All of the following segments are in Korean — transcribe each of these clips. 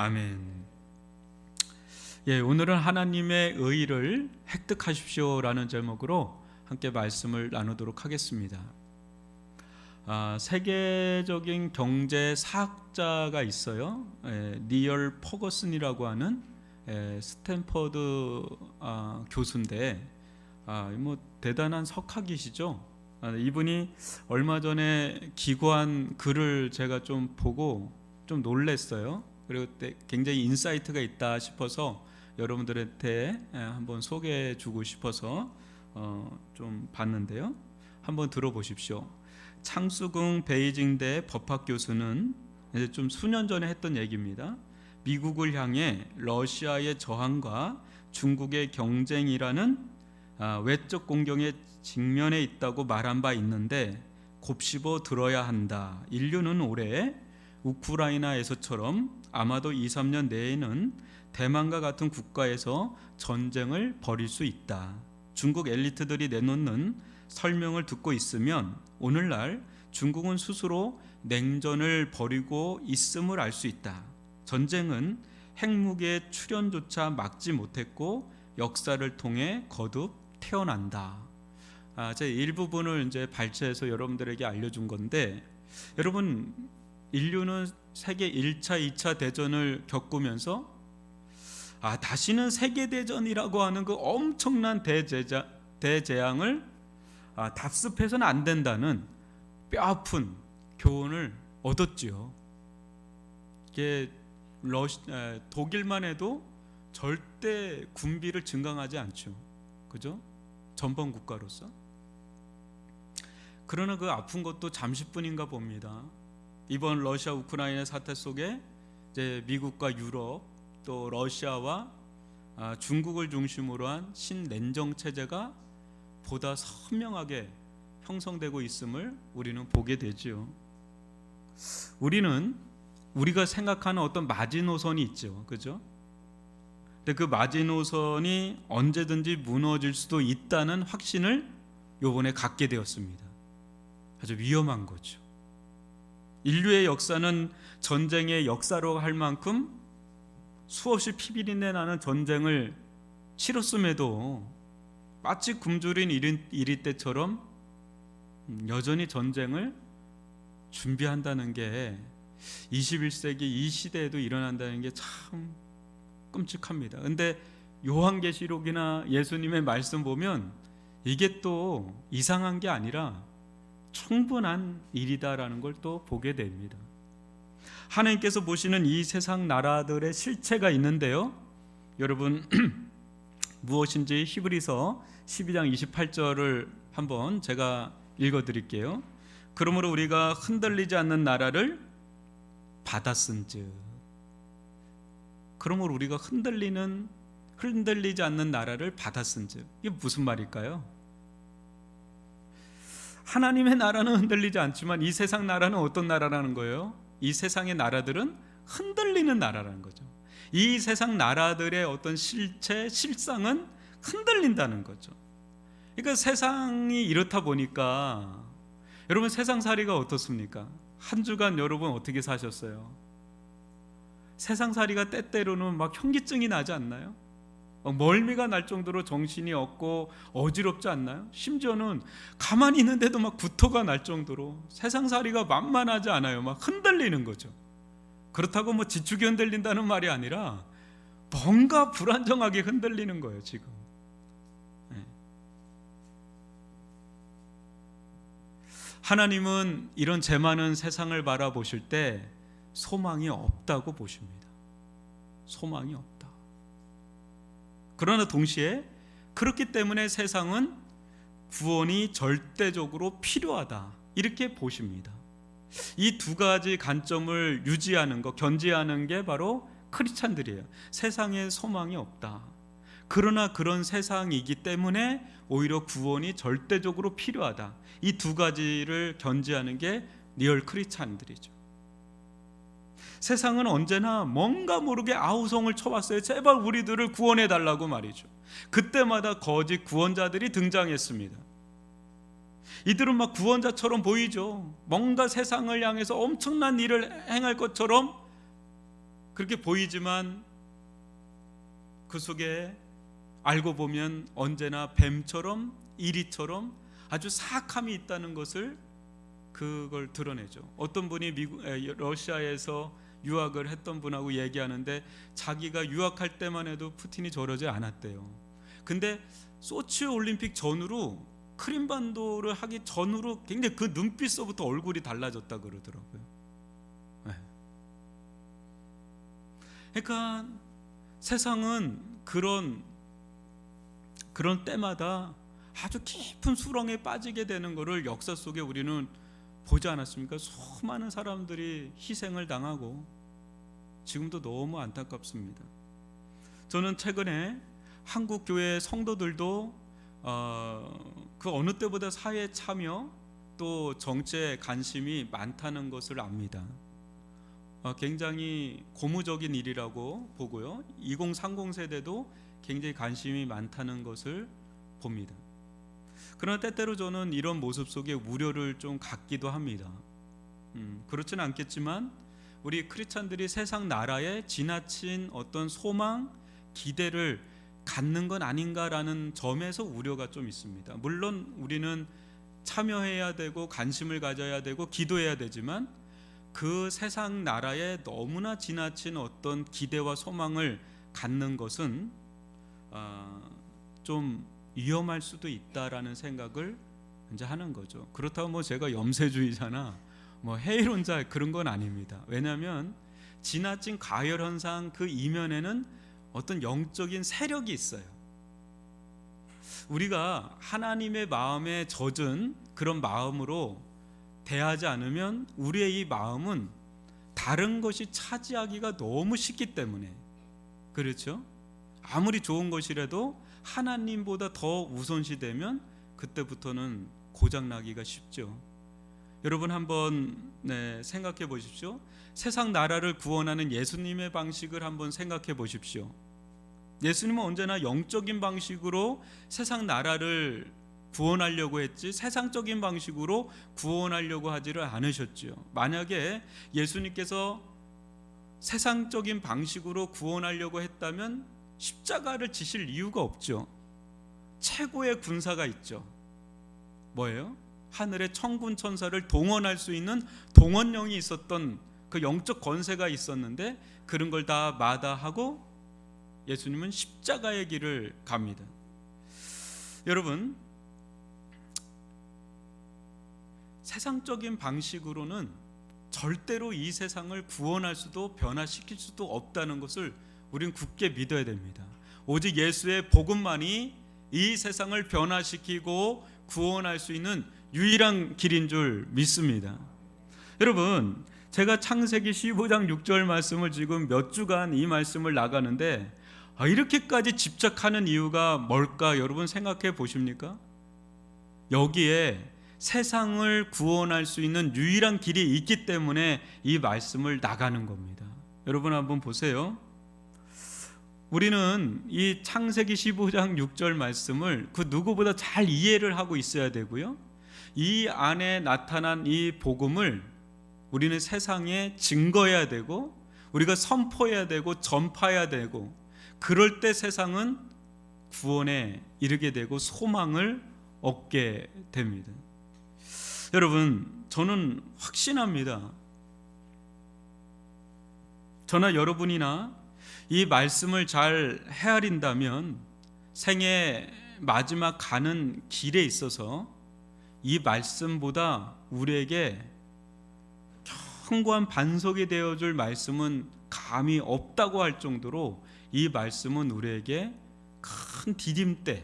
아멘. 예, 오늘은 하나님의 의를 획득하십시오라는 제목으로 함께 말씀을 나누도록 하겠습니다. 세계적인 경제 사학자가 있어요. 니얼 퍼거슨이라고 하는 스탠퍼드 교수인데 대단한 석학이시죠. 이분이 얼마 전에 기고한 글을 제가 좀 보고 좀 놀랐어요. 그리고 굉장히 인사이트가 있다 싶어서 여러분들한테 한번 소개해 주고 싶어서 좀 봤는데요. 한번 들어보십시오. 창수궁 베이징대 법학 교수는 이제 좀 수년 전에 했던 얘기입니다. 미국을 향해 러시아의 저항과 중국의 경쟁이라는 외적 공경에 직면해 있다고 말한 바 있는데 곱씹어 들어야 한다. 인류는 올해 우크라이나에서처럼 아마도 2, 3년 내에는 대만과 같은 국가에서 전쟁을 벌일 수 있다. 중국 엘리트들이 내놓는 설명을 듣고 있으면 오늘날 중국은 스스로 냉전을 벌이고 있음을 알 수 있다. 전쟁은 핵무기의 출현조차 막지 못했고 역사를 통해 거듭 태어난다. 제 일부분을 이제 발췌해서 여러분들에게 알려준 건데, 여러분, 인류는 세계 1차, 2차 대전을 겪으면서 다시는 세계대전이라고 하는 그 엄청난 대재앙을 답습해서는 안 된다는 뼈아픈 교훈을 얻었지요. 이게 독일만 해도 절대 군비를 증강하지 않죠. 그죠? 전범 국가로서. 그러나 그 아픈 것도 잠시뿐인가 봅니다. 이번 러시아 우크라이나 사태 속에 이제 미국과 유럽 또 러시아와 중국을 중심으로 한 신냉정 체제가 보다 선명하게 형성되고 있음을 우리는 보게 되지요. 우리가 생각하는 어떤 마지노선이 있죠. 그죠? 근데 그 마지노선이 언제든지 무너질 수도 있다는 확신을 요번에 갖게 되었습니다. 아주 위험한 거죠. 인류의 역사는 전쟁의 역사로 할 만큼 수없이 피비린내 나는 전쟁을 치렀음에도 마치 굶주린 이리 때처럼 여전히 전쟁을 준비한다는 게 21세기 이 시대에도 일어난다는 게 참 끔찍합니다. 근데 요한계시록이나 예수님의 말씀 보면 이게 또 이상한 게 아니라 충분한 일이다라는 걸 또 보게 됩니다. 하나님께서 보시는 이 세상 나라들의 실체가 있는데요. 여러분 무엇인지 히브리서 12장 28절을 한번 제가 읽어드릴게요. 그러므로 우리가 흔들리지 않는 나라를 받았은즉, 그러므로 우리가 흔들리지 않는 나라를 받았은즉, 이게 무슨 말일까요? 하나님의 나라는 흔들리지 않지만 이 세상 나라는 어떤 나라라는 거예요? 이 세상의 나라들은 흔들리는 나라라는 거죠. 이 세상 나라들의 어떤 실체, 실상은 흔들린다는 거죠. 그러니까 세상이 이렇다 보니까 여러분 세상살이가 어떻습니까? 한 주간 여러분 어떻게 사셨어요? 세상살이가 때때로는 막 현기증이 나지 않나요? 멀미가 날 정도로 정신이 없고 어지럽지 않나요? 심지어는 가만히 있는데도 막 구토가 날 정도로 세상살이가 만만하지 않아요. 막 흔들리는 거죠. 그렇다고 뭐 지축이 흔들린다는 말이 아니라 뭔가 불안정하게 흔들리는 거예요, 지금. 하나님은 이런 재 많은 세상을 바라보실 때 소망이 없다고 보십니다. 소망이 없다. 그러나 동시에 그렇기 때문에 세상은 구원이 절대적으로 필요하다, 이렇게 보십니다. 이 두 가지 관점을 유지하는 것, 견지하는 게 바로 크리스찬들이에요. 세상에 소망이 없다. 그러나 그런 세상이기 때문에 오히려 구원이 절대적으로 필요하다. 이 두 가지를 견지하는 게 리얼 크리스찬들이죠. 세상은 언제나 뭔가 모르게 아우성을 쳐왔어요. 제발 우리들을 구원해 달라고 말이죠. 그때마다 거짓 구원자들이 등장했습니다. 이들은 막 구원자처럼 보이죠. 뭔가 세상을 향해서 엄청난 일을 행할 것처럼 그렇게 보이지만 그 속에 알고 보면 언제나 뱀처럼 이리처럼 아주 사악함이 있다는 것을 그걸 드러내죠. 어떤 분이 러시아에서 유학을 했던 분하고 얘기하는데 자기가 유학할 때만 해도 푸틴이 저러지 않았대요. 근데 소치 올림픽 전후로 크림반도를 하기 전후로 굉장히 그 눈빛서부터 얼굴이 달라졌다 그러더라고요. 네. 그러니까 세상은 그런 때마다 아주 깊은 수렁에 빠지게 되는 것을 역사 속에 우리는 보지 않았습니까? 수많은 사람들이 희생을 당하고 지금도 너무 안타깝습니다. 저는 최근에 한국 교회 성도들도 그 어느 때보다 사회 참여 또 정치에 관심이 많다는 것을 압니다. 굉장히 고무적인 일이라고 보고요. 2030 세대도 굉장히 관심이 많다는 것을 봅니다. 그러나 때때로 저는 이런 모습 속에 우려를 좀 갖기도 합니다. 그렇지는 않겠지만 우리 크리스찬들이 세상 나라에 지나친 어떤 소망, 기대를 갖는 건 아닌가라는 점에서 우려가 좀 있습니다. 물론 우리는 참여해야 되고 관심을 가져야 되고 기도해야 되지만 그 세상 나라에 너무나 지나친 어떤 기대와 소망을 갖는 것은 좀 위험할 수도 있다라는 생각을 이제 하는 거죠. 그렇다고 뭐 제가 염세주의자나 뭐 해이론자 그런 건 아닙니다. 왜냐하면 지나친 가열 현상 그 이면에는 어떤 영적인 세력이 있어요. 우리가 하나님의 마음에 젖은 그런 마음으로 대하지 않으면 우리의 이 마음은 다른 것이 차지하기가 너무 쉽기 때문에, 그렇죠? 아무리 좋은 것이라도 하나님보다 더 우선시되면 그때부터는 고장나기가 쉽죠. 여러분 한번 생각해 보십시오. 세상 나라를 구원하는 예수님의 방식을 한번 생각해 보십시오. 예수님은 언제나 영적인 방식으로 세상 나라를 구원하려고 했지 세상적인 방식으로 구원하려고 하지를 않으셨죠. 만약에 예수님께서 세상적인 방식으로 구원하려고 했다면 십자가를 지실 이유가 없죠. 최고의 군사가 있죠. 뭐예요? 하늘의 천군 천사를 동원할 수 있는 동원령이 있었던 그 영적 권세가 있었는데 그런 걸 다 마다하고 예수님은 십자가의 길을 갑니다. 여러분, 세상적인 방식으로는 절대로 이 세상을 구원할 수도 변화시킬 수도 없다는 것을 우리는 굳게 믿어야 됩니다. 오직 예수의 복음만이 이 세상을 변화시키고 구원할 수 있는 유일한 길인 줄 믿습니다. 여러분, 제가 창세기 15장 6절 말씀을 지금 몇 주간 이 말씀을 나가는데 이렇게까지 집착하는 이유가 뭘까 여러분 생각해 보십니까? 여기에 세상을 구원할 수 있는 유일한 길이 있기 때문에 이 말씀을 나가는 겁니다. 여러분 한번 보세요. 우리는 이 창세기 15장 6절 말씀을 그 누구보다 잘 이해를 하고 있어야 되고요. 이 안에 나타난 이 복음을 우리는 세상에 증거해야 되고 우리가 선포해야 되고 전파해야 되고 그럴 때 세상은 구원에 이르게 되고 소망을 얻게 됩니다. 여러분, 저는 확신합니다. 저나 여러분이나 이 말씀을 잘 헤아린다면 생애 마지막 가는 길에 있어서 이 말씀보다 우리에게 견고한 반석이 되어줄 말씀은 감히 없다고 할 정도로 이 말씀은 우리에게 큰 디딤대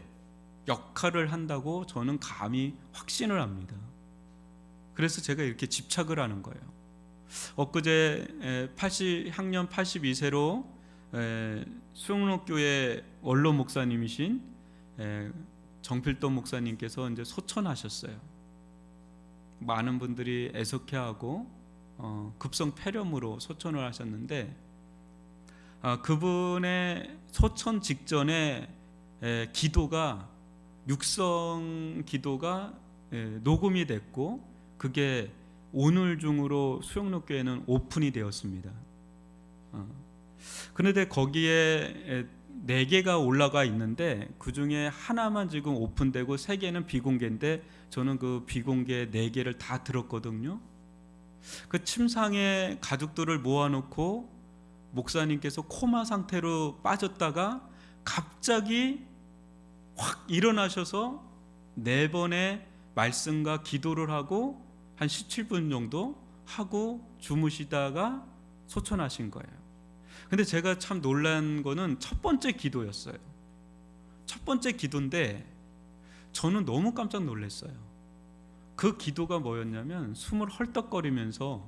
역할을 한다고 저는 감히 확신을 합니다. 그래서 제가 이렇게 집착을 하는 거예요. 엊그제 학년 82세로 수영록교회 원로 목사님이신 정필돈 목사님께서 이제 소천하셨어요. 많은 분들이 애석해하고 급성 폐렴으로 소천을 하셨는데 그분의 소천 직전에 기도가 육성 기도가 녹음이 됐고 그게 오늘 중으로 수영록교회는 오픈이 되었습니다. 그런데 거기에 4개가 올라가 있는데 그 중에 하나만 지금 오픈되고 3개는 비공개인데 저는 그 비공개 4개를 다 들었거든요. 그 침상에 가족들을 모아놓고 목사님께서 코마 상태로 빠졌다가 갑자기 확 일어나셔서 4번의 말씀과 기도를 하고 한 17분 정도 하고 주무시다가 소천하신 거예요. 근데 제가 참 놀란 거는 첫 번째 기도였어요. 첫 번째 기도인데 저는 너무 깜짝 놀랐어요. 그 기도가 뭐였냐면 숨을 헐떡거리면서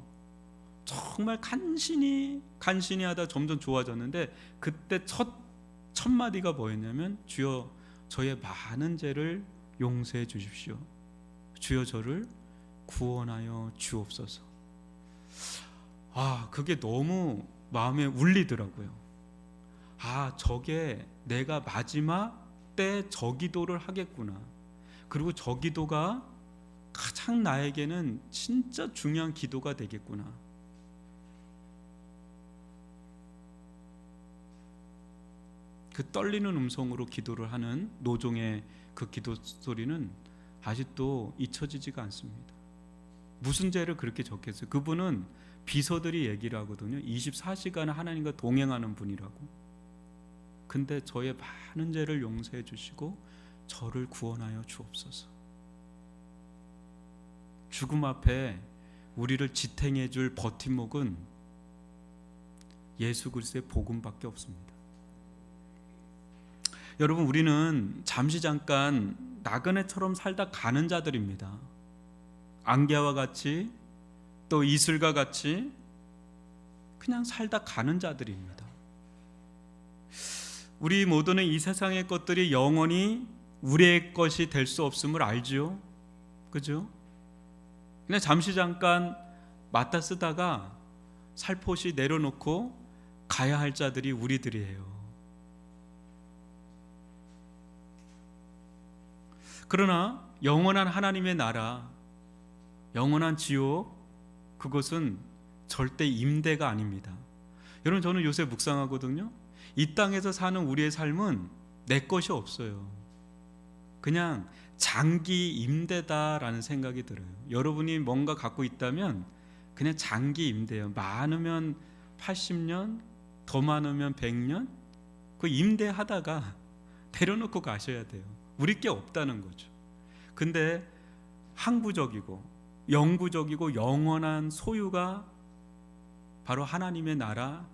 정말 간신히 하다 점점 좋아졌는데 그때 첫 마디가 뭐였냐면 주여 저의 많은 죄를 용서해 주십시오. 주여 저를 구원하여 주옵소서. 그게 너무 마음에 울리더라고요. 저게 내가 마지막 때 저 기도를 하겠구나. 그리고 저 기도가 가장 나에게는 진짜 중요한 기도가 되겠구나. 그 떨리는 음성으로 기도를 하는 노종의 그 기도 소리는 아직도 잊혀지지가 않습니다. 무슨 죄를 그렇게 적겠어요? 그분은 비서들이 얘기를 하거든요. 24시간 하나님과 동행하는 분이라고. 근데 저의 많은 죄를 용서해 주시고 저를 구원하여 주옵소서. 죽음 앞에 우리를 지탱해 줄 버팀목은 예수 그리스도의 복음밖에 없습니다. 여러분, 우리는 잠시 잠깐 나그네처럼 살다 가는 자들입니다. 안개와 같이 또 이슬과 같이 그냥 살다 가는 자들입니다. 우리 모두는 이 세상의 것들이 영원히 우리의 것이 될 수 없음을 알죠. 그죠? 그냥 잠시 잠깐 맞다 쓰다가 살포시 내려놓고 가야 할 자들이 우리들이에요. 그러나 영원한 하나님의 나라, 영원한 지옥, 그것은 절대 임대가 아닙니다. 여러분, 저는 요새 묵상하거든요. 이 땅에서 사는 우리의 삶은 내 것이 없어요. 그냥 장기 임대다라는 생각이 들어요. 여러분이 뭔가 갖고 있다면 그냥 장기 임대예요. 많으면 80년, 더 많으면 100년, 그 임대하다가 내려놓고 가셔야 돼요. 우리 게 없다는 거죠. 근데 항구적이고 영구적이고 영원한 소유가 바로 하나님의 나라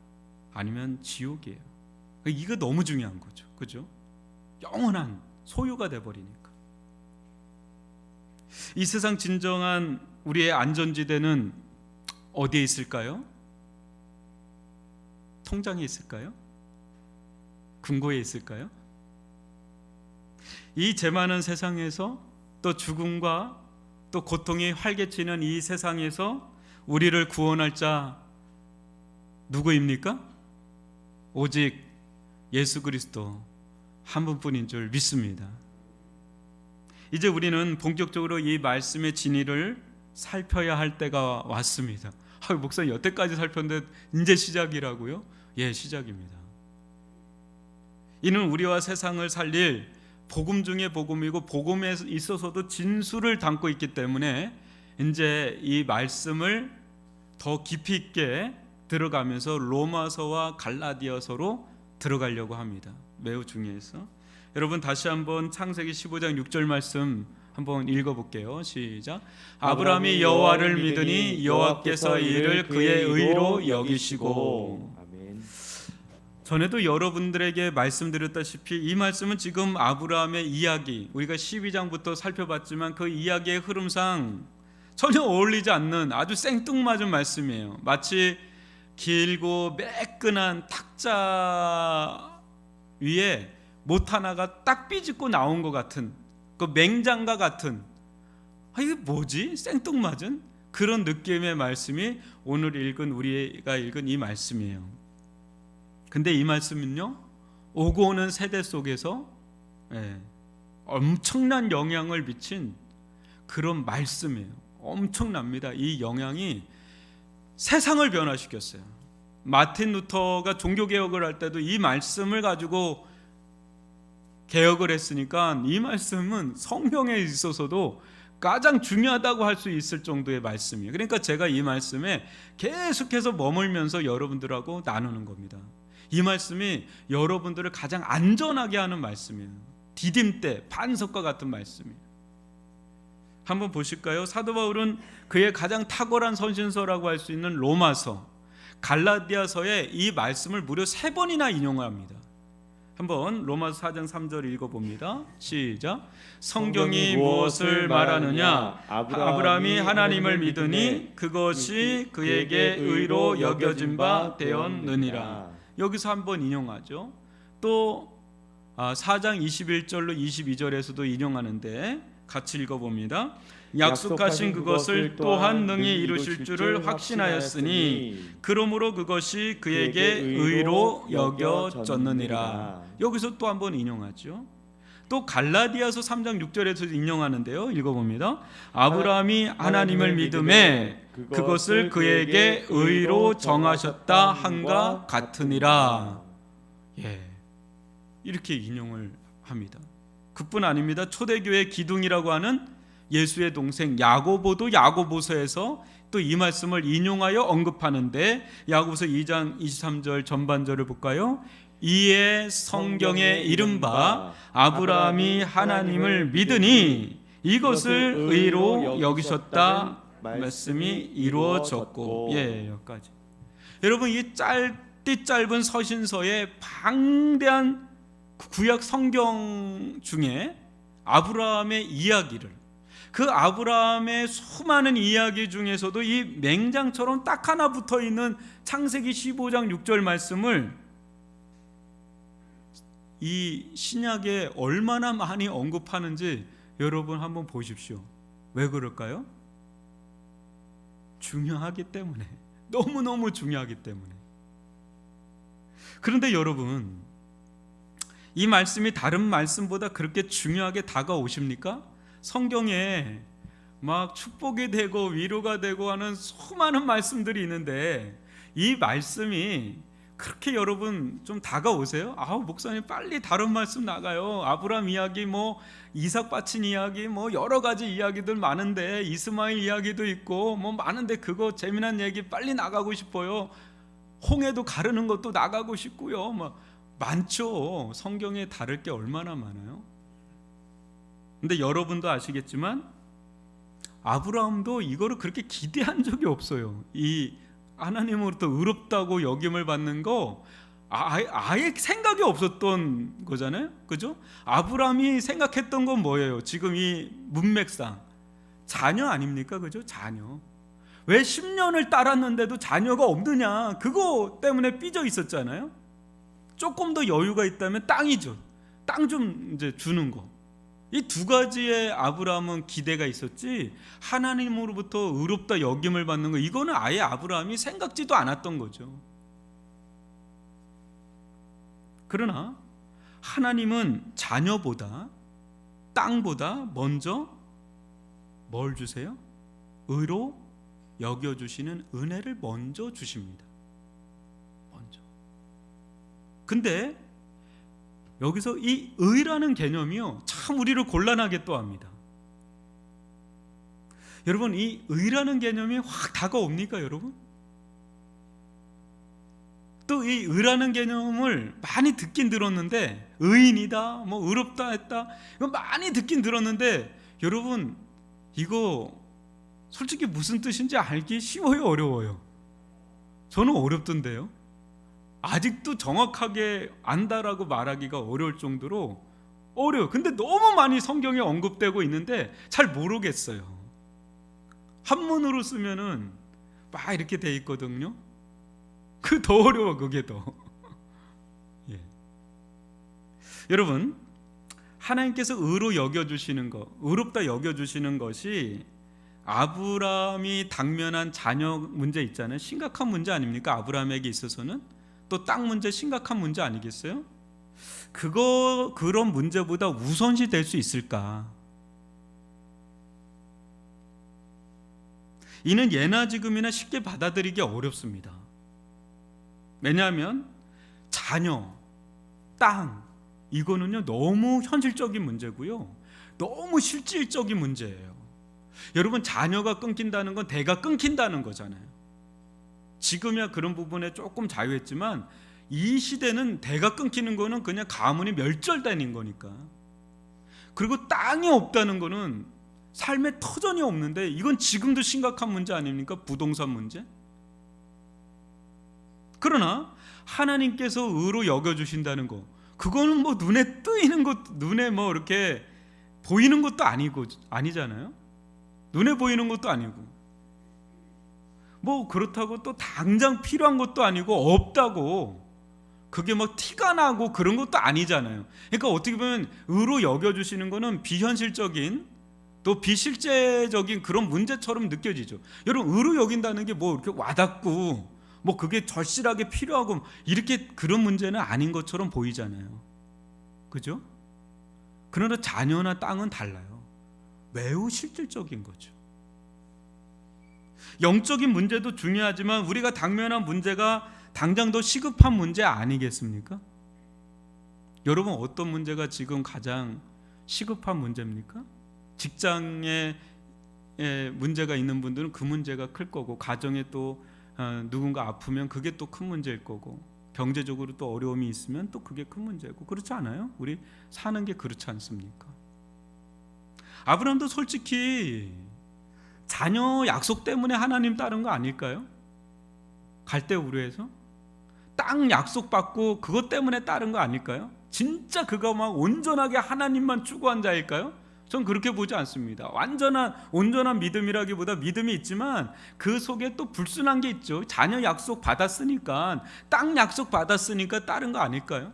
아니면 지옥이에요. 이거 너무 중요한 거죠. 그죠? 영원한 소유가 돼버리니까. 이 세상 진정한 우리의 안전지대는 어디에 있을까요? 통장에 있을까요? 금고에 있을까요? 이 죄 많은 세상에서 또 죽음과 또 고통이 활개치는 이 세상에서 우리를 구원할 자 누구입니까? 오직 예수 그리스도 한 분뿐인 줄 믿습니다. 이제 우리는 본격적으로 이 말씀의 진리를 살펴야 할 때가 왔습니다. 목사님 여태까지 살폈는데 이제 시작이라고요? 예, 시작입니다. 이는 우리와 세상을 살릴 복음 중에 복음이고 복음에 있어서도 진수를 담고 있기 때문에 이제 이 말씀을 더 깊이 있게 들어가면서 로마서와 갈라디아서로 들어가려고 합니다. 매우 중요해서 여러분 다시 한번 창세기 15장 6절 말씀 한번 읽어볼게요. 시작. 아브라함이 여호와를 믿으니 여호와께서 이를 그의 의로 여기시고. 아멘. 전에도 여러분들에게 말씀드렸다시피 이 말씀은 지금 아브라함의 이야기, 우리가 12장부터 살펴봤지만 그 이야기의 흐름상 전혀 어울리지 않는 아주 생뚱맞은 말씀이에요. 마치 길고 매끈한 탁자 위에 못 하나가 딱 삐집고 나온 것 같은, 그 맹장과 같은, 이게 뭐지? 생뚱맞은 그런 느낌의 말씀이 오늘 우리가 읽은 이 말씀이에요. 근데 이 말씀은요, 오고 오는 세대 속에서 엄청난 영향을 미친 그런 말씀이에요. 엄청납니다. 이 영향이 세상을 변화시켰어요. 마틴 루터가 종교개혁을 할 때도 이 말씀을 가지고 개혁을 했으니까 이 말씀은 성경에 있어서도 가장 중요하다고 할 수 있을 정도의 말씀이에요. 그러니까 제가 이 말씀에 계속해서 머물면서 여러분들하고 나누는 겁니다. 이 말씀이 여러분들을 가장 안전하게 하는 말씀이에요. 디딤대, 반석과 같은 말씀이에요. 한번 보실까요? 사도 바울은 그의 가장 탁월한 선신서라고 할 수 있는 로마서, 갈라디아서에 이 말씀을 무려 3번이나 인용합니다. 한번 로마서 4장 3절 읽어봅니다. 시작. 성경이 무엇을 말하느냐? 아브라함이 하나님을 믿으니 그것이 그에게 의로 여겨진 바 되었느니라. 여기서 한번 인용하죠. 또 4장 21절로 22절에서도 인용하는데 같이 읽어봅니다. 약속하신 그것을 또한 능히 이루실 줄을 확신하였으니 그러므로 그것이 그에게 의로 여겨졌느니라. 여기서 또 한번 인용하죠. 또 갈라디아서 3장 6절에서 인용하는데요. 읽어봅니다. 아브라함이 하나님을 믿음에 그것을 그에게 의로 정하셨다 한과 같으니라. 이렇게 인용을 합니다. 그뿐 아닙니다. 초대교회 기둥이라고 하는 예수의 동생 야고보도 야고보서에서 또 이 말씀을 인용하여 언급하는데 야고보서 2장 23절 전반절을 볼까요? 이에 성경에 이른바 아브라함이 하나님을 믿으니 이것을 의로 여기셨다 말씀이 이루어졌고. 여기까지. 여러분, 이 짧은 서신서의 방대한 구약 성경 중에 아브라함의 이야기를, 그 아브라함의 수많은 이야기 중에서도 이 맹장처럼 딱 하나 붙어있는 창세기 15장 6절 말씀을 이 신약에 얼마나 많이 언급하는지 여러분 한번 보십시오. 왜 그럴까요? 중요하기 때문에, 너무너무 중요하기 때문에. 그런데 여러분, 이 말씀이 다른 말씀보다 그렇게 중요하게 다가오십니까? 성경에 막 축복이 되고 위로가 되고 하는 수많은 말씀들이 있는데 이 말씀이 그렇게 여러분 좀 다가오세요? 목사님 빨리 다른 말씀 나가요. 아브라함 이야기, 이삭 바친 이야기, 여러 가지 이야기들 많은데, 이스마엘 이야기도 있고 많은데 그거 재미난 얘기 빨리 나가고 싶어요. 홍해도 가르는 것도 나가고 싶고요. 많죠. 성경에 다를 게 얼마나 많아요. 근데 여러분도 아시겠지만 아브라함도 이거를 그렇게 기대한 적이 없어요. 이 하나님으로부터 의롭다고 여김을 받는 거 아예 생각이 없었던 거잖아요. 그죠? 아브라함이 생각했던 건 뭐예요? 지금 이 문맥상 자녀 아닙니까? 그죠? 자녀. 왜 10년을 따랐는데도 자녀가 없느냐? 그거 때문에 삐져 있었잖아요. 조금 더 여유가 있다면 땅이죠. 땅 좀 이제 주는 거. 이 두 가지의 아브라함은 기대가 있었지, 하나님으로부터 의롭다 여김을 받는 거, 이거는 아예 아브라함이 생각지도 않았던 거죠. 그러나 하나님은 자녀보다, 땅보다 먼저 뭘 주세요? 의로 여겨주시는 은혜를 먼저 주십니다. 먼저. 근데 여기서 이 의라는 개념이요, 참 우리를 곤란하게 또 합니다. 여러분, 이 의라는 개념이 확 다가옵니까, 여러분? 또 이 의라는 개념을 많이 듣긴 들었는데, 의인이다, 의롭다 했다, 이거 많이 듣긴 들었는데, 여러분 이거 솔직히 무슨 뜻인지 알기 쉬워요, 어려워요? 저는 어렵던데요. 아직도 정확하게 안다라고 말하기가 어려울 정도로 어려워요. 근데 너무 많이 성경에 언급되고 있는데 잘 모르겠어요. 한문으로 쓰면은 막 이렇게 돼 있거든요. 그 더 어려워, 그게 더. 여러분, 하나님께서 의로 여겨주시는 것, 의롭다 여겨주시는 것이 아브라함이 당면한 자녀 문제 있잖아요. 심각한 문제 아닙니까? 아브라함에게 있어서는. 또 땅 문제 심각한 문제 아니겠어요? 그런 문제보다 우선시 될 수 있을까? 이는 예나 지금이나 쉽게 받아들이기 어렵습니다. 왜냐하면 자녀, 땅, 이거는요 너무 현실적인 문제고요, 너무 실질적인 문제예요. 여러분, 자녀가 끊긴다는 건 대가 끊긴다는 거잖아요. 지금이야 그런 부분에 조금 자유했지만 이 시대는 대가 끊기는 거는 그냥 가문이 멸절되는 거니까. 그리고 땅이 없다는 거는 삶의 터전이 없는데, 이건 지금도 심각한 문제 아닙니까? 부동산 문제. 그러나 하나님께서 의로 여겨주신다는 거, 그거는 뭐 눈에 뜨이는 것, 눈에 뭐 이렇게 보이는 것도 아니잖아요. 눈에 보이는 것도 아니고, 뭐 그렇다고 또 당장 필요한 것도 아니고, 없다고 그게 뭐 티가 나고 그런 것도 아니잖아요. 그러니까 어떻게 보면 의로 여겨주시는 거는 비현실적인, 또 비실제적인 그런 문제처럼 느껴지죠. 여러분, 의로 여긴다는 게 뭐 이렇게 와닿고 뭐 그게 절실하게 필요하고 이렇게 그런 문제는 아닌 것처럼 보이잖아요. 그죠? 그러나 자녀나 땅은 달라요. 매우 실질적인 거죠. 영적인 문제도 중요하지만 우리가 당면한 문제가 당장 더 시급한 문제 아니겠습니까? 여러분, 어떤 문제가 지금 가장 시급한 문제입니까? 직장에 문제가 있는 분들은 그 문제가 클 거고, 가정에 또 누군가 아프면 그게 또 큰 문제일 거고, 경제적으로 또 어려움이 있으면 또 그게 큰 문제고, 그렇지 않아요? 우리 사는 게 그렇지 않습니까? 아브라함도 솔직히 자녀 약속 때문에 하나님 따른 거 아닐까요? 갈대 우르에서 땅 약속 받고 그것 때문에 따른 거 아닐까요? 진짜 그거 막 온전하게 하나님만 추구한 자일까요? 전 그렇게 보지 않습니다. 온전한 믿음이라기보다 믿음이 있지만 그 속에 또 불순한 게 있죠. 자녀 약속 받았으니까, 땅 약속 받았으니까 따른 거 아닐까요?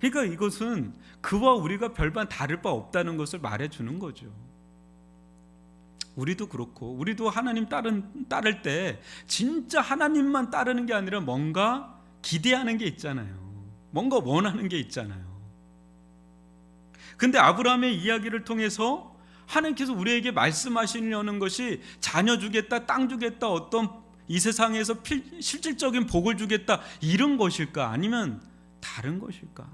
그러니까 이것은 그와 우리가 별반 다를 바 없다는 것을 말해주는 거죠. 우리도 그렇고, 우리도 하나님 따를 때 진짜 하나님만 따르는 게 아니라 뭔가 기대하는 게 있잖아요. 뭔가 원하는 게 있잖아요. 근데 아브라함의 이야기를 통해서 하나님께서 우리에게 말씀하시려는 것이 자녀 주겠다, 땅 주겠다, 어떤 이 세상에서 실질적인 복을 주겠다, 이런 것일까? 아니면 다른 것일까?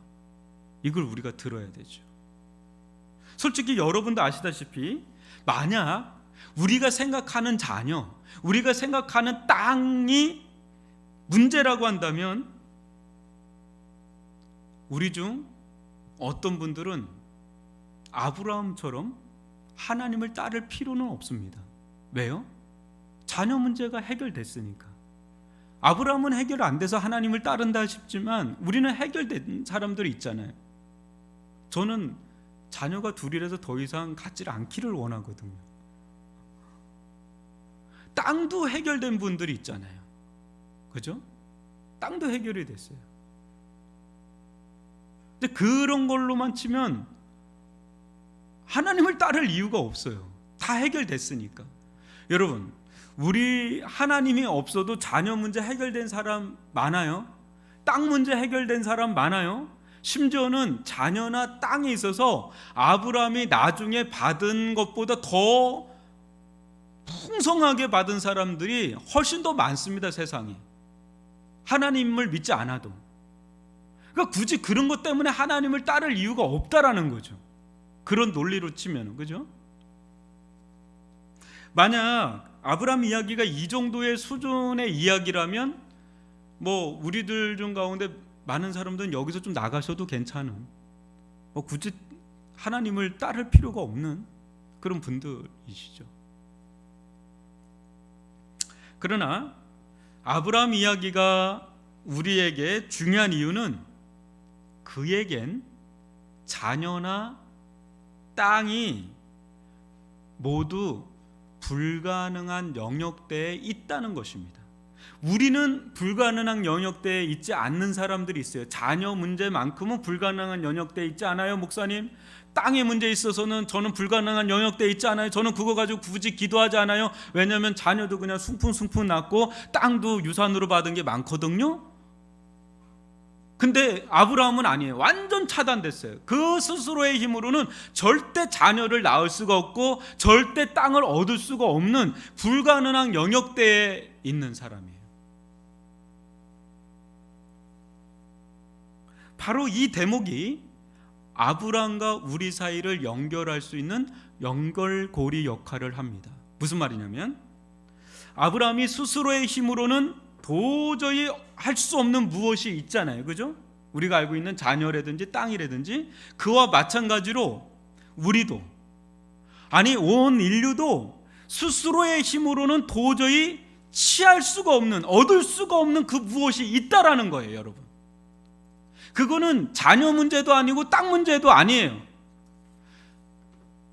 이걸 우리가 들어야 되죠. 솔직히 여러분도 아시다시피 만약 우리가 생각하는 자녀, 우리가 생각하는 땅이 문제라고 한다면 우리 중 어떤 분들은 아브라함처럼 하나님을 따를 필요는 없습니다. 왜요? 자녀 문제가 해결됐으니까. 아브라함은 해결 안 돼서 하나님을 따른다 싶지만 우리는 해결된 사람들이 있잖아요. 저는 자녀가 둘이라서 더 이상 갖지 않기를 원하거든요. 땅도 해결된 분들이 있잖아요. 그죠? 땅도 해결이 됐어요. 근데 그런 걸로만 치면 하나님을 따를 이유가 없어요. 다 해결됐으니까. 여러분, 우리 하나님이 없어도 자녀 문제 해결된 사람 많아요. 땅 문제 해결된 사람 많아요. 심지어는 자녀나 땅에 있어서 아브라함이 나중에 받은 것보다 더 풍성하게 받은 사람들이 훨씬 더 많습니다. 세상에. 하나님을 믿지 않아도. 그러니까 굳이 그런 것 때문에 하나님을 따를 이유가 없다라는 거죠. 그런 논리로 치면, 그죠? 만약 아브라함 이야기가 이 정도의 수준의 이야기라면 뭐 우리들 중 가운데 많은 사람들은 여기서 좀 나가셔도 괜찮은, 뭐 굳이 하나님을 따를 필요가 없는 그런 분들이시죠. 그러나 아브라함 이야기가 우리에게 중요한 이유는 그에겐 자녀나 땅이 모두 불가능한 영역대에 있다는 것입니다. 우리는 불가능한 영역대에 있지 않는 사람들이 있어요. 자녀 문제만큼은 불가능한 영역대에 있지 않아요, 목사님? 땅의 문제에 있어서는 저는 불가능한 영역대에 있지 않아요. 저는 그거 가지고 굳이 기도하지 않아요. 왜냐하면 자녀도 그냥 숭풍숭풍 낳고 땅도 유산으로 받은 게 많거든요. 근데 아브라함은 아니에요. 완전 차단됐어요. 그 스스로의 힘으로는 절대 자녀를 낳을 수가 없고 절대 땅을 얻을 수가 없는 불가능한 영역대에 있는 사람이에요. 바로 이 대목이 아브라함과 우리 사이를 연결할 수 있는 연결고리 역할을 합니다. 무슨 말이냐면 아브라함이 스스로의 힘으로는 도저히 할 수 없는 무엇이 있잖아요. 그죠? 우리가 알고 있는 자녀라든지 땅이라든지 그와 마찬가지로 우리도, 아니 온 인류도 스스로의 힘으로는 도저히 취할 수가 없는, 얻을 수가 없는 그 무엇이 있다라는 거예요, 여러분. 그거는 자녀 문제도 아니고 땅 문제도 아니에요.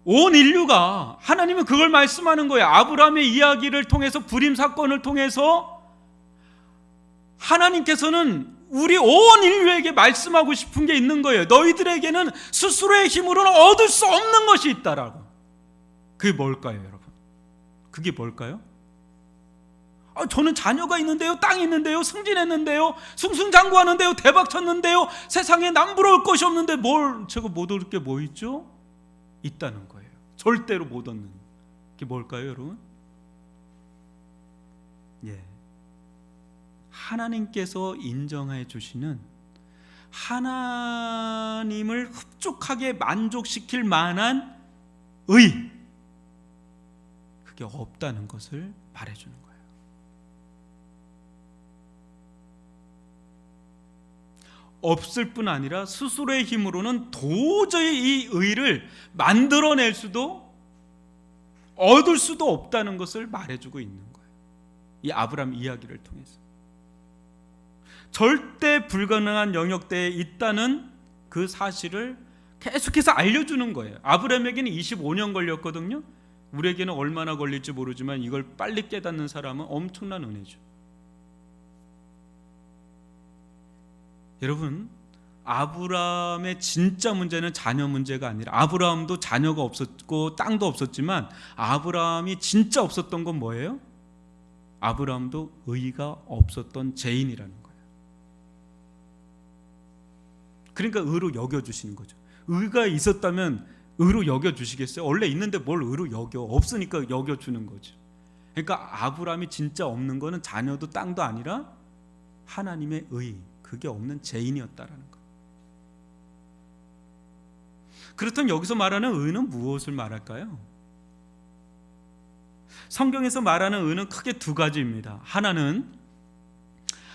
온 인류가, 하나님은 그걸 말씀하는 거예요. 아브라함의 이야기를 통해서, 불임 사건을 통해서 하나님께서는 우리 온 인류에게 말씀하고 싶은 게 있는 거예요. 너희들에게는 스스로의 힘으로는 얻을 수 없는 것이 있다라고. 그게 뭘까요, 여러분? 그게 뭘까요? 저는 자녀가 있는데요, 땅이 있는데요, 승진했는데요, 승승장구하는데요, 대박 쳤는데요, 세상에 남부러울 것이 없는데 제가 못 얻을 게 뭐 있죠? 있다는 거예요. 절대로 못 얻는 게 뭘까요, 여러분? 하나님께서 인정해 주시는, 하나님을 흡족하게 만족시킬 만한 의, 그게 없다는 것을 말해주는 거예요. 없을 뿐 아니라 스스로의 힘으로는 도저히 이 의를 만들어낼 수도 얻을 수도 없다는 것을 말해주고 있는 거예요. 이 아브라함 이야기를 통해서 절대 불가능한 영역대에 있다는 그 사실을 계속해서 알려주는 거예요. 아브라함에게는 25년 걸렸거든요. 우리에게는 얼마나 걸릴지 모르지만 이걸 빨리 깨닫는 사람은 엄청난 은혜죠. 여러분, 아브라함의 진짜 문제는 자녀 문제가 아니라, 아브라함도 자녀가 없었고 땅도 없었지만 아브라함이 진짜 없었던 건 뭐예요? 아브라함도 의가 없었던 죄인이라는 거예요. 그러니까 의로 여겨주시는 거죠. 의가 있었다면 의로 여겨주시겠어요? 원래 있는데 뭘 의로 여겨? 없으니까 여겨주는 거죠. 그러니까 아브라함이 진짜 없는 거는 자녀도 땅도 아니라 하나님의 의, 그게 없는 죄인이었다라는 거예요. 그렇다면 여기서 말하는 의는 무엇을 말할까요? 성경에서 말하는 의는 크게 두 가지입니다. 하나는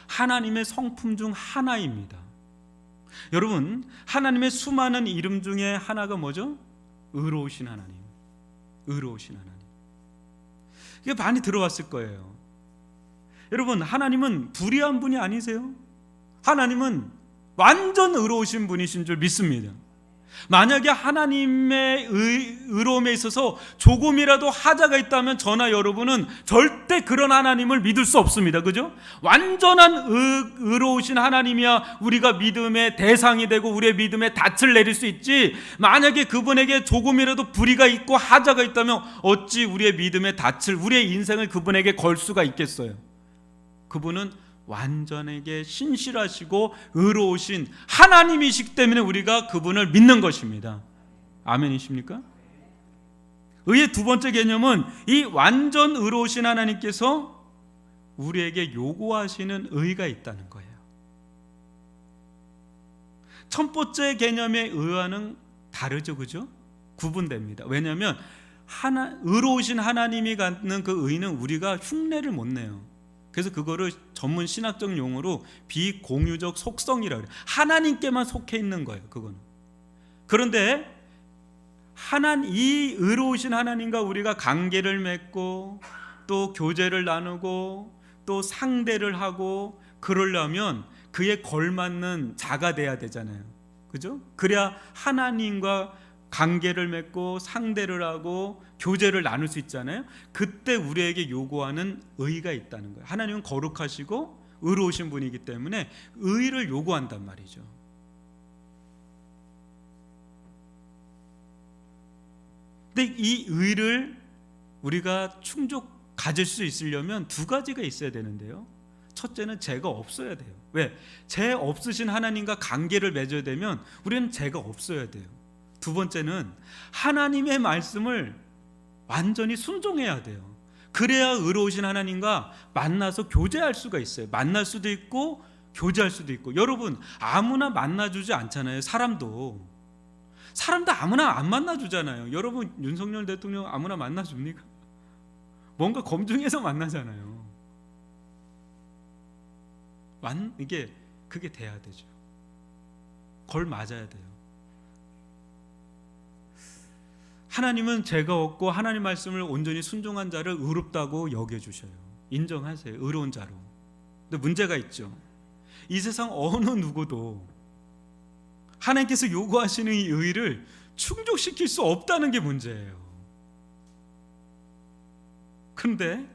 하나님의 성품 중 하나입니다. 여러분, 하나님의 수많은 이름 중에 하나가 뭐죠? 의로우신 하나님. 의로우신 하나님. 이게 많이 들어왔을 거예요. 여러분, 하나님은 불의한 분이 아니세요. 하나님은 완전 의로우신 분이신 줄 믿습니다. 만약에 하나님의 의로움에 있어서 조금이라도 하자가 있다면 저나 여러분은 절대 그런 하나님을 믿을 수 없습니다. 그죠? 완전한 의로우신 하나님이야 우리가 믿음의 대상이 되고 우리의 믿음에 닻을 내릴 수 있지, 만약에 그분에게 조금이라도 불의가 있고 하자가 있다면 어찌 우리의 믿음의 닻을, 우리의 인생을 그분에게 걸 수가 있겠어요? 그분은 완전하게 신실하시고 의로우신 하나님이시기 때문에 우리가 그분을 믿는 것입니다. 아멘이십니까? 의의 두 번째 개념은 이 완전 의로우신 하나님께서 우리에게 요구하시는 의가 있다는 거예요. 첫 번째 개념의 의와는 다르죠, 그죠? 구분됩니다. 왜냐하면 의로우신 하나님이 갖는 그 의는 우리가 흉내를 못 내요. 그래서 그거를 전문 신학적 용어로 비공유적 속성이라고 해요. 하나님께만 속해 있는 거예요, 그거는. 그런데 이 의로우신 하나님과 우리가 관계를 맺고 또 교제를 나누고 또 상대를 하고 그러려면 그에 걸맞는 자가 돼야 되잖아요. 그죠? 그래야 하나님과 관계를 맺고 상대를 하고 교제를 나눌 수 있잖아요. 그때 우리에게 요구하는 의가 있다는 거예요. 하나님은 거룩하시고 의로우신 분이기 때문에 의를 요구한단 말이죠. 근데 이 의를 우리가 가질 수 있으려면 두 가지가 있어야 되는데요. 첫째는 죄가 없어야 돼요. 왜? 죄 없으신 하나님과 관계를 맺어야 되면 우리는 죄가 없어야 돼요. 두 번째는 하나님의 말씀을 완전히 순종해야 돼요. 그래야 의로우신 하나님과 만나서 교제할 수가 있어요. 만날 수도 있고 교제할 수도 있고, 여러분 아무나 만나주지 않잖아요. 사람도 아무나 안 만나주잖아요. 여러분 윤석열 대통령 아무나 만나줍니까? 뭔가 검증해서 만나잖아요. 그게 돼야 되죠. 걸 맞아야 돼요. 하나님은 죄가 없고 하나님 말씀을 온전히 순종한 자를 의롭다고 여겨주셔요. 인정하세요. 의로운 자로. 근데 문제가 있죠. 이 세상 어느 누구도 하나님께서 요구하시는 이 의를 충족시킬 수 없다는 게 문제예요. 그런데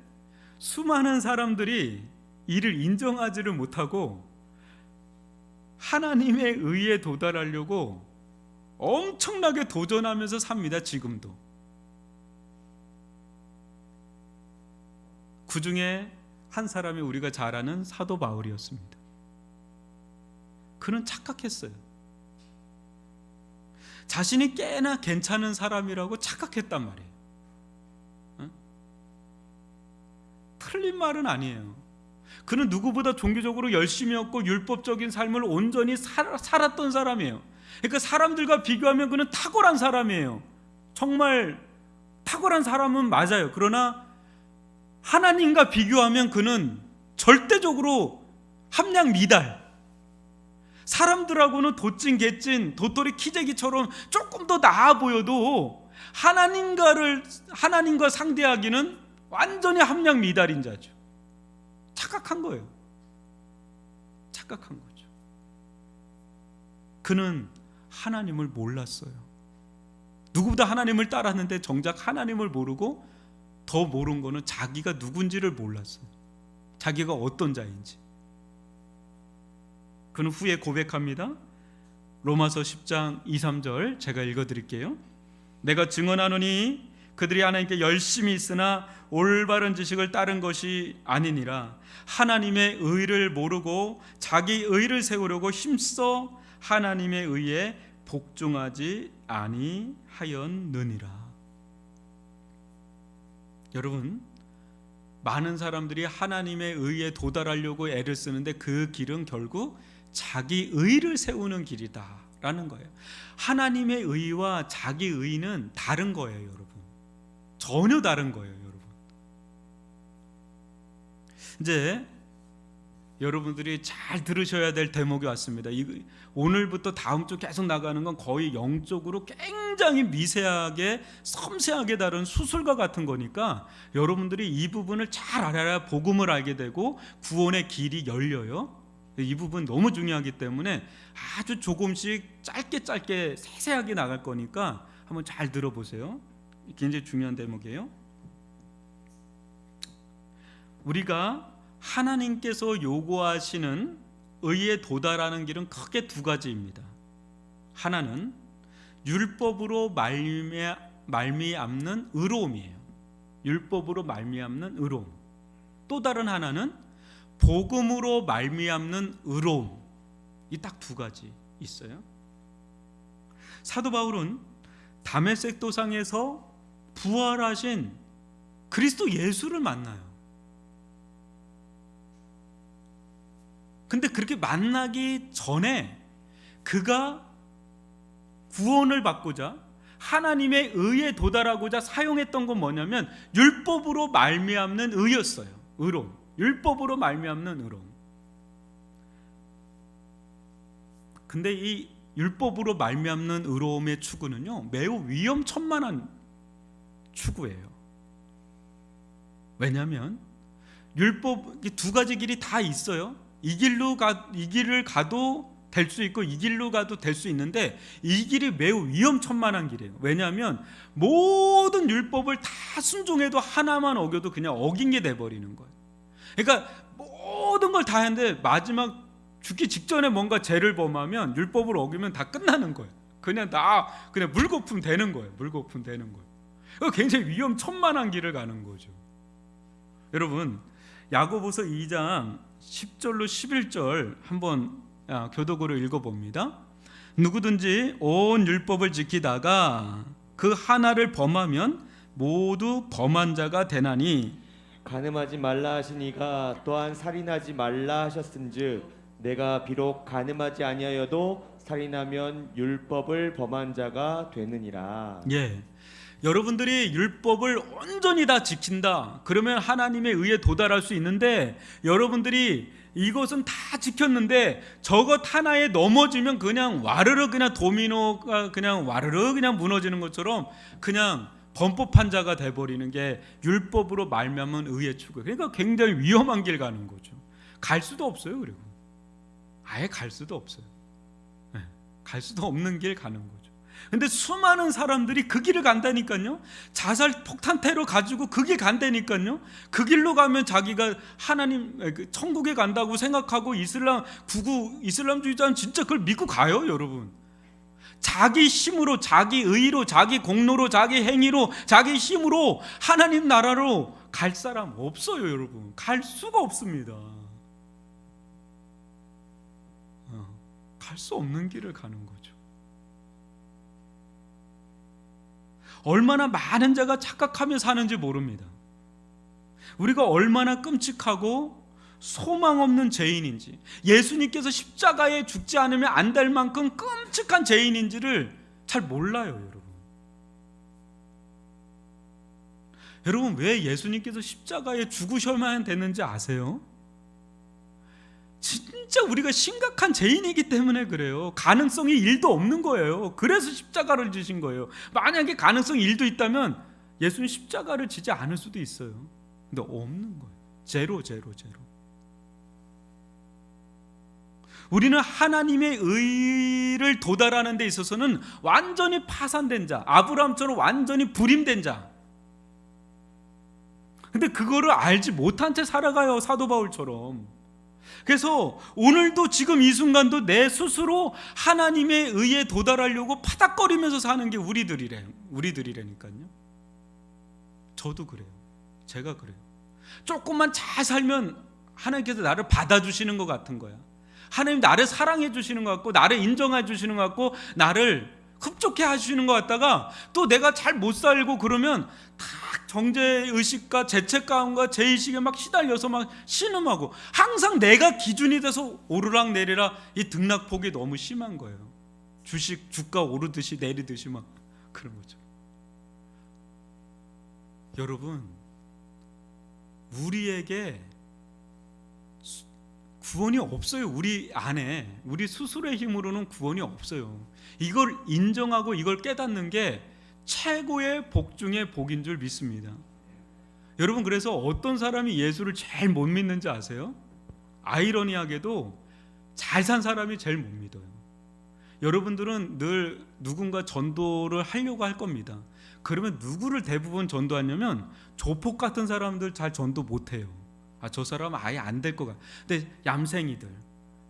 수많은 사람들이 이를 인정하지를 못하고 하나님의 의에 도달하려고 엄청나게 도전하면서 삽니다. 지금도. 그 중에 한 사람이 우리가 잘 아는 사도 바울이었습니다. 그는 착각했어요. 자신이 꽤나 괜찮은 사람이라고 착각했단 말이에요. 틀린 말은 아니에요. 그는 누구보다 종교적으로 열심히였고 율법적인 삶을 온전히 살았던 사람이에요. 그러니까 사람들과 비교하면 그는 탁월한 사람이에요. 정말 탁월한 사람은 맞아요. 그러나 하나님과 비교하면 그는 절대적으로 함량 미달. 사람들하고는 도찐 개찐 도토리 키재기처럼 조금 더 나아 보여도 하나님과 상대하기는 완전히 함량 미달인 자죠. 착각한 거예요. 착각한 거죠. 그는 하나님을 몰랐어요. 누구보다 하나님을 따랐는데 정작 하나님을 모르고 더 모른 거는 자기가 누군지를 몰랐어요. 자기가 어떤 자인지. 그는 후에 고백합니다. 로마서 10장 2, 3절 제가 읽어드릴게요. 내가 증언하노니 그들이 하나님께 열심히 있으나 올바른 지식을 따른 것이 아니니라. 하나님의 의를 모르고 자기 의를 세우려고 힘써 하나님의 의에 복종하지 아니하였느니라. 여러분, 많은 사람들이 하나님의 의에 도달하려고 애를 쓰는데 그 길은 결국 자기 의를 세우는 길이다라는 거예요. 하나님의 의와 자기 의는 다른 거예요, 여러분. 전혀 다른 거예요, 여러분. 이제 여러분들이 잘 들으셔야 될 대목이 왔습니다. 오늘부터 다음 주 계속 나가는 건 거의 영적으로 굉장히 미세하게 섬세하게 다른 수술과 같은 거니까 여러분들이 이 부분을 잘 알아야 복음을 알게 되고 구원의 길이 열려요. 이 부분 너무 중요하기 때문에 아주 조금씩 짧게 세세하게 나갈 거니까 한번 잘 들어보세요. 굉장히 중요한 대목이에요. 우리가 하나님께서 요구하시는 의에 도달하는 길은 크게 두 가지입니다. 하나는 율법으로 말미암는 의로움이에요. 율법으로 말미암는 의로움. 또 다른 하나는 복음으로 말미암는 의로움. 이 딱 두 가지 있어요. 사도 바울은 다메섹 도상에서 부활하신 그리스도 예수를 만나요. 근데 그렇게 만나기 전에 그가 구원을 받고자 하나님의 의에 도달하고자 사용했던 건 뭐냐면 율법으로 말미암는 의였어요. 의로움. 율법으로 말미암는 의로움. 근데 이 율법으로 말미암는 의로움의 추구는요, 매우 위험천만한 추구예요. 왜냐하면 율법 두 가지 길이 다 있어요. 이 길을 가도 될 수 있고 이 길로 가도 될 수 있는데 이 길이 매우 위험천만한 길이에요. 왜냐하면 모든 율법을 다 순종해도 하나만 어겨도 그냥 어긴 게 돼버리는 거예요. 그러니까 모든 걸 다 했는데 마지막 죽기 직전에 뭔가 죄를 범하면 율법을 어기면 다 끝나는 거예요. 그냥 물거품 되는 거예요. 물거품 되는 거예요. 굉장히 위험천만한 길을 가는 거죠. 여러분, 야고보서 2장 10절로 11절 한번 교독으로 읽어봅니다. 누구든지 온 율법을 지키다가 그 하나를 범하면 모두 범한 자가 되나니 간음하지 말라 하시니가 또한 살인하지 말라 하셨은즉 내가 비록 간음하지 아니하여도 살인하면 율법을 범한 자가 되느니라. 예. 여러분들이 율법을 온전히 다 지킨다. 그러면 하나님의 의에 도달할 수 있는데 여러분들이 이것은 다 지켰는데 저것 하나에 넘어지면 그냥 와르르 그냥 도미노가 그냥 와르르 그냥 무너지는 것처럼 그냥 범법한 자가 돼버리는 게 율법으로 말미암은 의의 추구. 그러니까 굉장히 위험한 길 가는 거죠. 갈 수도 없어요. 그리고 아예 갈 수도 없어요. 갈 수도 없는 길 가는 거죠. 근데 수많은 사람들이 그 길을 간다니까요. 자살 폭탄 테러 가지고 그 길 간다니까요. 그 길로 가면 자기가 하나님 천국에 간다고 생각하고 이슬람주의자는 진짜 그걸 믿고 가요, 여러분. 자기 힘으로, 자기 의로, 자기 공로로, 자기 행위로, 자기 힘으로 하나님 나라로 갈 사람 없어요, 여러분. 갈 수가 없습니다. 갈 수 없는 길을 가는 거죠. 얼마나 많은 자가 착각하며 사는지 모릅니다. 우리가 얼마나 끔찍하고 소망 없는 죄인인지, 예수님께서 십자가에 죽지 않으면 안 될 만큼 끔찍한 죄인인지를 잘 몰라요, 여러분. 여러분, 왜 예수님께서 십자가에 죽으셔야만 되는지 아세요? 진짜 우리가 심각한 죄인이기 때문에 그래요. 가능성이 1도 없는 거예요. 그래서 십자가를 지신 거예요. 만약에 가능성이 1도 있다면 예수님 십자가를 지지 않을 수도 있어요. 근데 없는 거예요. 제로. 우리는 하나님의 의를 도달하는 데 있어서는 완전히 파산된 자, 아브라함처럼 완전히 불임된 자. 근데 그거를 알지 못한 채 살아가요, 사도 바울처럼. 그래서 오늘도 지금 이 순간도 내 스스로 하나님의 의에 도달하려고 파닥거리면서 사는 게 우리들이라니까요. 저도 그래요. 제가 그래요. 조금만 잘 살면 하나님께서 나를 받아주시는 것 같은 거야. 하나님 나를 사랑해 주시는 것 같고, 나를 인정해 주시는 것 같고, 나를 흡족해 하시는 것 같다가 또 내가 잘 못 살고 그러면 다 정죄의식과 죄책감과 죄의식에 막 시달려서 막 신음하고, 항상 내가 기준이 돼서 오르락 내리락 이 등락폭이 너무 심한 거예요. 주가 오르듯이 내리듯이 막 그런 거죠. 여러분, 우리에게 구원이 없어요. 우리 안에 우리 스스로의 힘으로는 구원이 없어요. 이걸 인정하고 이걸 깨닫는 게 최고의 복 중의 복인 줄 믿습니다. 여러분, 그래서 어떤 사람이 예수를 제일 못 믿는지 아세요? 아이러니하게도 잘 산 사람이 제일 못 믿어요. 여러분들은 늘 누군가 전도를 하려고 할 겁니다. 그러면 누구를 대부분 전도하냐면 조폭 같은 사람들 잘 전도 못해요. 저 사람은 아예 안 될 것 같아. 근데 얌생이들,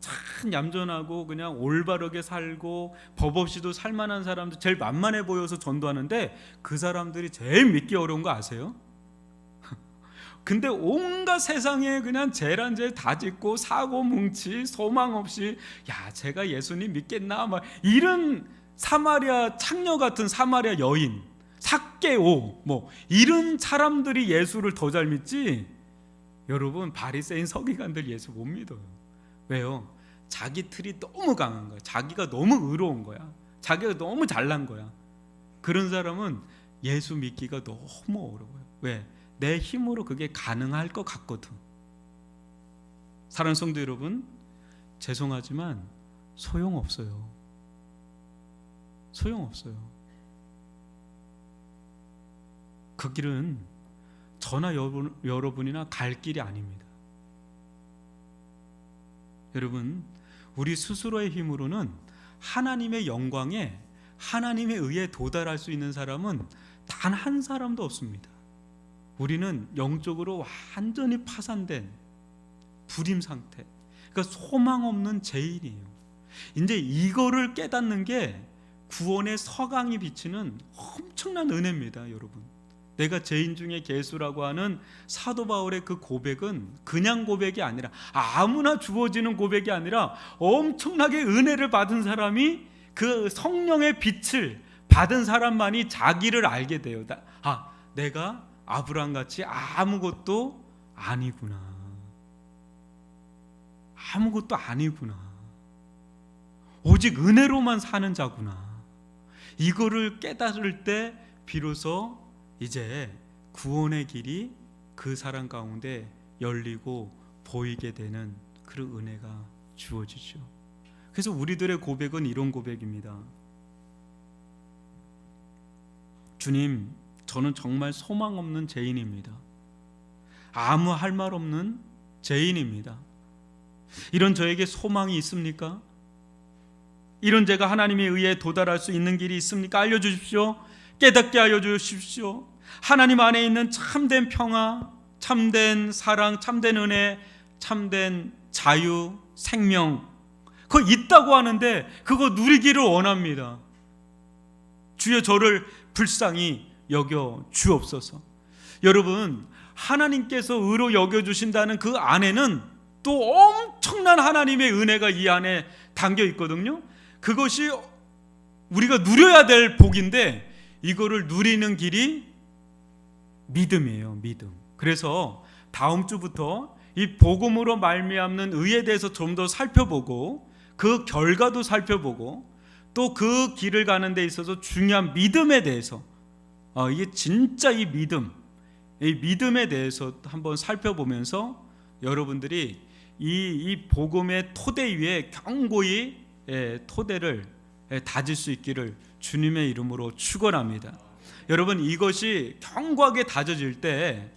참 얌전하고 그냥 올바르게 살고 법 없이도 살만한 사람들, 제일 만만해 보여서 전도하는데 그 사람들이 제일 믿기 어려운 거 아세요? 근데 온갖 세상에 그냥 죄란 죄 다 짓고 사고 뭉치 소망 없이, 야, 제가 예수님 믿겠나 막 이런 사마리아 창녀 같은 사마리아 여인, 삭개오 뭐 이런 사람들이 예수를 더 잘 믿지, 여러분 바리새인 서기관들 예수 못 믿어요. 왜요? 자기 틀이 너무 강한 거야. 자기가 너무 의로운 거야. 자기가 너무 잘난 거야. 그런 사람은 예수 믿기가 너무 어려워요. 왜? 내 힘으로 그게 가능할 것 같거든. 사랑하는 성도 여러분, 죄송하지만 소용없어요. 소용없어요. 그 길은 저나 여러분이나 갈 길이 아닙니다. 여러분, 우리 스스로의 힘으로는 하나님의 영광에, 하나님의 의에 도달할 수 있는 사람은 단 한 사람도 없습니다. 우리는 영적으로 완전히 파산된 불임 상태, 그러니까 소망 없는 죄인이에요. 이제 이거를 깨닫는 게 구원의 서강이 비치는 엄청난 은혜입니다, 여러분. 내가 죄인 중에 괴수라고 하는 사도 바울의 그 고백은 그냥 고백이 아니라, 아무나 주어지는 고백이 아니라 엄청나게 은혜를 받은 사람이, 그 성령의 빛을 받은 사람만이 자기를 알게 돼요. 내가 아브라함같이 아무것도 아니구나. 아무것도 아니구나. 오직 은혜로만 사는 자구나. 이거를 깨달을 때 비로소 이제 구원의 길이 그 사람 가운데 열리고 보이게 되는 그런 은혜가 주어지죠. 그래서 우리들의 고백은 이런 고백입니다. 주님, 저는 정말 소망 없는 죄인입니다. 아무 할 말 없는 죄인입니다. 이런 저에게 소망이 있습니까? 이런 제가 하나님에 의해 도달할 수 있는 길이 있습니까? 알려주십시오. 깨닫게 하여 주십시오. 하나님 안에 있는 참된 평화, 참된 사랑, 참된 은혜, 참된 자유, 생명, 그거 있다고 하는데 그거 누리기를 원합니다. 주여, 저를 불쌍히 여겨 주옵소서. 여러분, 하나님께서 의로 여겨주신다는 그 안에는 또 엄청난 하나님의 은혜가 이 안에 담겨 있거든요. 그것이 우리가 누려야 될 복인데 이거를 누리는 길이 믿음이에요. 믿음. 그래서 다음 주부터 이 복음으로 말미암는 의에 대해서 좀 더 살펴보고 그 결과도 살펴보고 또 그 길을 가는 데 있어서 중요한 믿음에 대해서 이게 진짜 이 믿음에 대해서 한번 살펴보면서 여러분들이 이 복음의 토대 위에 견고히 토대를 다질 수 있기를 주님의 이름으로 축원합니다. 여러분, 이것이 견고하게 다져질 때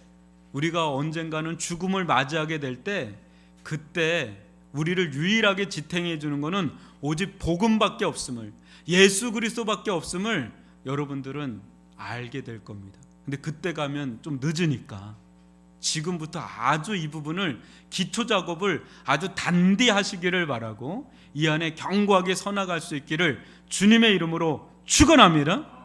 우리가 언젠가는 죽음을 맞이하게 될 때 그때 우리를 유일하게 지탱해 주는 것은 오직 복음밖에 없음을, 예수 그리스도밖에 없음을 여러분들은 알게 될 겁니다. 근데 그때 가면 좀 늦으니까 지금부터 아주 이 부분을 기초 작업을 아주 단디하시기를 바라고 이 안에 견고하게 서나갈 수 있기를 주님의 이름으로 축원합니다.